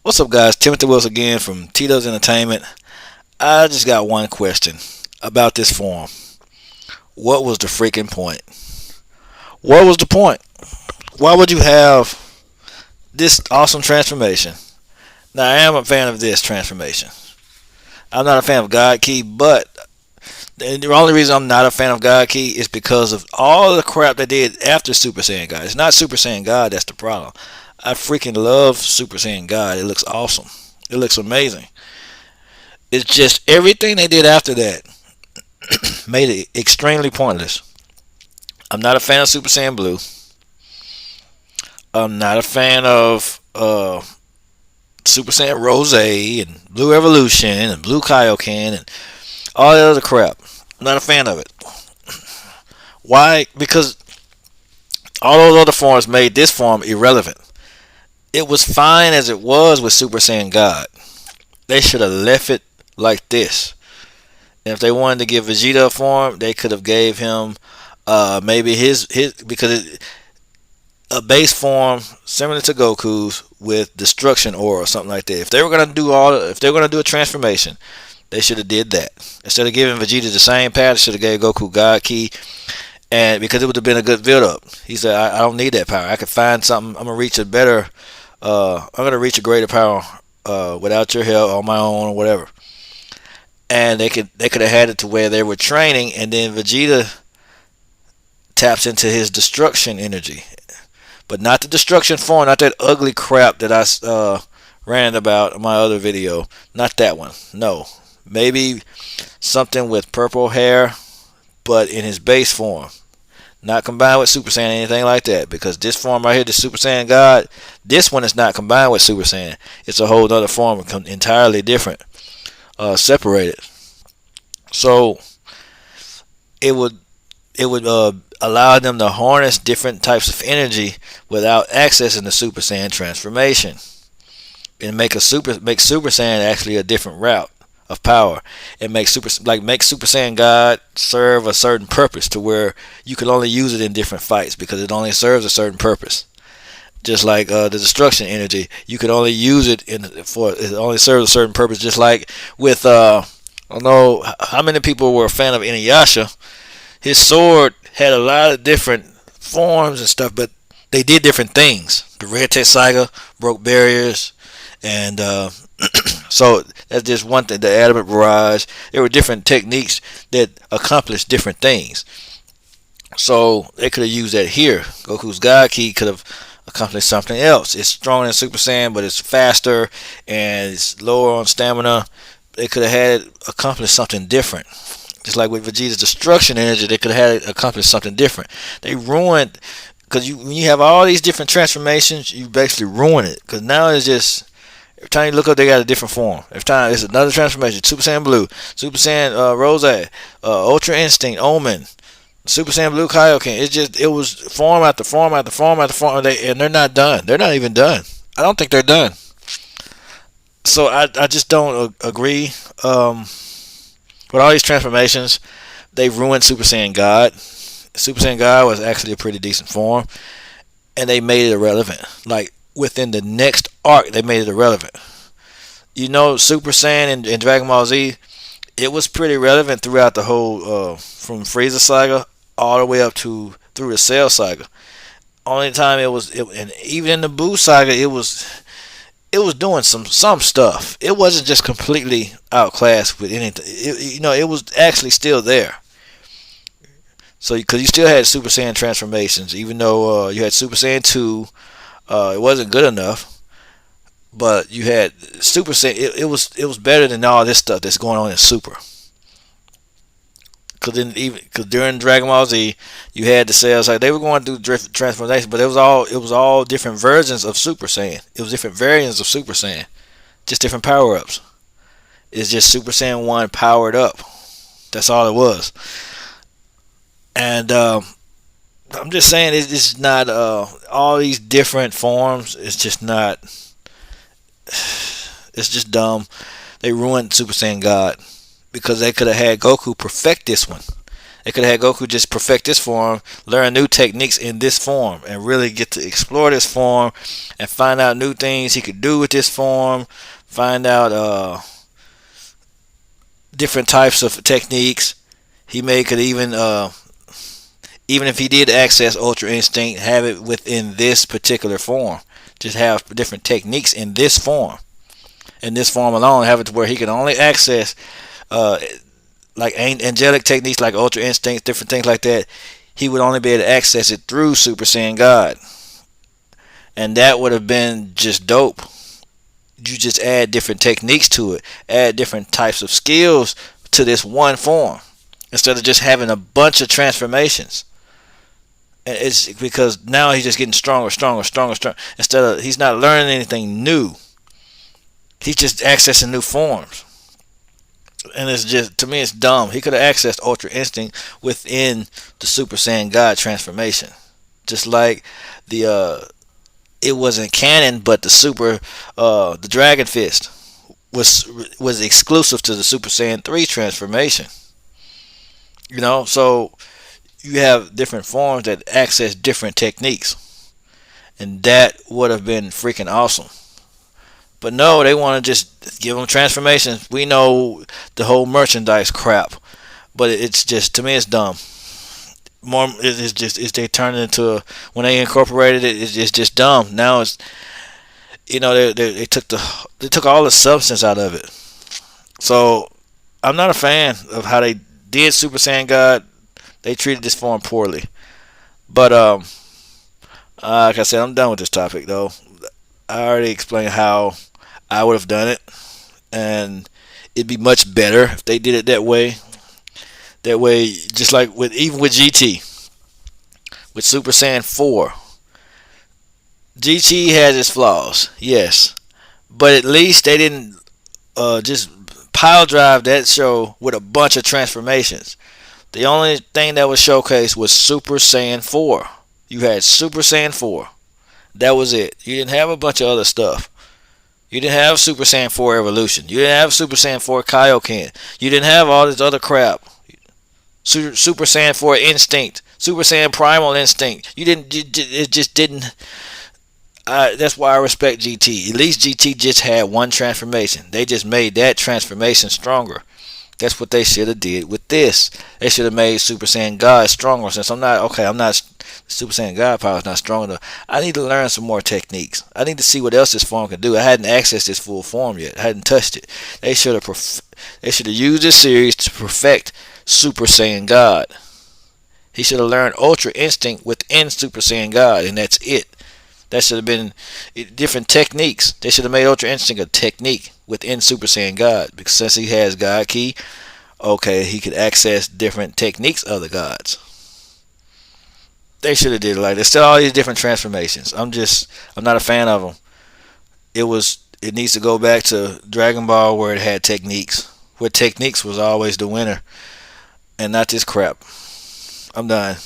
What's up, guys? Timothy Wills again from Tito's Entertainment. I just got one question about this form. What was the freaking point? What was the point? Why would you have this awesome transformation? Now, I am a fan of this transformation. I'm not a fan of God Key, but the only reason I'm not a fan of God Key is because of all the crap they did after Super Saiyan God. It's not Super Saiyan God that's the problem. I freaking love Super Saiyan God. It looks awesome. It looks amazing. It's just everything they did after that made it extremely pointless. I'm not a fan of Super Saiyan Blue. I'm not a fan of Super Saiyan Rose and Blue Evolution and Blue Kaioken and all that other crap. I'm not a fan of it. Why? Because all those other forms made this form irrelevant. It was fine as it was with Super Saiyan God. They should have left it like this. And if they wanted to give Vegeta a form, they could have gave him maybe his because a base form similar to Goku's with destruction aura or something like that. If they were gonna do if they were gonna do a transformation, they should have did that instead of giving Vegeta the same path. They should have gave Goku God Key, and because it would have been a good build up. He said, I don't need that power. I could find something. I'm gonna reach a better. I'm gonna reach a greater power without your help on my own or whatever. And they could have had it to where they were training, and then Vegeta taps into his destruction energy, but not the destruction form, not that ugly crap that I ranted about in my other video. Not that one. No, maybe something with purple hair, but in his base form. Not combined with Super Saiyan or anything like that, because this form right here, the Super Saiyan God, this one is not combined with Super Saiyan. It's a whole other form, entirely different, separated. So it would allow them to harness different types of energy without accessing the Super Saiyan transformation, and make Super Saiyan actually a different route of power, and make Super Saiyan God serve a certain purpose to where you can only use it in different fights because it only serves a certain purpose. Just like the destruction energy, you can only use it it only serves a certain purpose. Just like with I don't know how many people were a fan of Inuyasha. His sword had a lot of different forms and stuff, but they did different things. The Red Tech Saga broke barriers, and so that's just one thing. The Adamant Barrage. There were different techniques that accomplished different things. So they could have used that here. Goku's God Key could have accomplished something else. It's stronger than Super Saiyan, but it's faster and it's lower on stamina. They could have had it accomplish something different. Just like with Vegeta's destruction energy, they could have had it accomplish something different. They ruined, because when you have all these different transformations, you basically ruin it. Because now it's just, every time you look up, they got a different form. Every time it's another transformation. Super Saiyan Blue, Super Saiyan Rose, Ultra Instinct, Omen, Super Saiyan Blue Kaioken. It was form after form after form after form, and they're not done. They're not even done. I don't think they're done. So I just don't agree. With all these transformations, they ruined Super Saiyan God. Super Saiyan God was actually a pretty decent form, and they made it irrelevant. Like within the next arc, they made it irrelevant. You know, Super Saiyan in Dragon Ball Z, it was pretty relevant throughout the whole from Frieza saga all the way up to through the Cell saga. Only time and even in the Buu saga, it was doing some stuff. It wasn't just completely outclassed with anything. It was actually still there. So because you still had Super Saiyan transformations, even though you had Super Saiyan 2, it wasn't good enough. But you had Super Saiyan. It was better than all this stuff that's going on in Super. Because during Dragon Ball Z, you had the cells like they were going through transformation, but it was all different versions of Super Saiyan. It was different variants of Super Saiyan, just different power ups. It's just Super Saiyan 1 powered up. That's all it was. And I'm just saying it's not all these different forms. It's just not. It's just dumb. They ruined Super Saiyan God. Because they could have had Goku perfect this one They could have had Goku just perfect this form, learn new techniques in this form, and really get to explore this form and find out new things he could do with this form. Find out different types of techniques. He may could even if he did access Ultra Instinct, have it within this particular form. Just have different techniques in this form. In this form alone, have it to where he can only access uh, like angelic techniques like Ultra Instincts, different things like that. He would only be able to access it through Super Saiyan God. And that would have been just dope. You just add different techniques to it, add different types of skills to this one form instead of just having a bunch of transformations. And it's because now he's just getting stronger, stronger, stronger, stronger. Instead of he's not learning anything new, he's just accessing new forms. And it's just, to me, it's dumb. He could have accessed Ultra Instinct within the Super Saiyan God transformation, just like the it wasn't canon, but the Dragon Fist was exclusive to the Super Saiyan 3 transformation. So you have different forms that access different techniques, and that would have been freaking awesome. But no, they want to just give them transformations. We know the whole merchandise crap, but it's just, to me, it's dumb. More, it's they turn it into when they incorporated it, it's just dumb. Now it's they took all the substance out of it. So I'm not a fan of how they did Super Saiyan God. They treated this form poorly. But like I said, I'm done with this topic though. I already explained how I would have done it, and it'd be much better if they did it that way. That way, just like even with GT, with Super Saiyan 4, GT has its flaws, yes, but at least they didn't just pile drive that show with a bunch of transformations. The only thing that was showcased was Super Saiyan 4. You had Super Saiyan 4. That was it. You didn't have a bunch of other stuff. You didn't have Super Saiyan 4 Evolution. You didn't have Super Saiyan 4 Kaioken. You didn't have all this other crap. Super Saiyan 4 Instinct. Super Saiyan Primal Instinct. It just didn't. That's why I respect GT. At least GT just had one transformation. They just made that transformation stronger. That's what they should have did with this. They should have made Super Saiyan God stronger. Since I'm not Super Saiyan God power is not strong enough. I need to learn some more techniques. I need to see what else this form can do. I hadn't accessed this full form yet. I hadn't touched it. They should have used this series to perfect Super Saiyan God. He should have learned Ultra Instinct within Super Saiyan God, and that's it. That should have been different techniques. They should have made Ultra Instinct a technique within Super Saiyan God, because since he has God Key, okay, he could access different techniques of the gods. They should have did it like this. Still all these different transformations. I'm not a fan of them. It needs to go back to Dragon Ball where it had techniques, where techniques was always the winner, and not this crap. I'm done.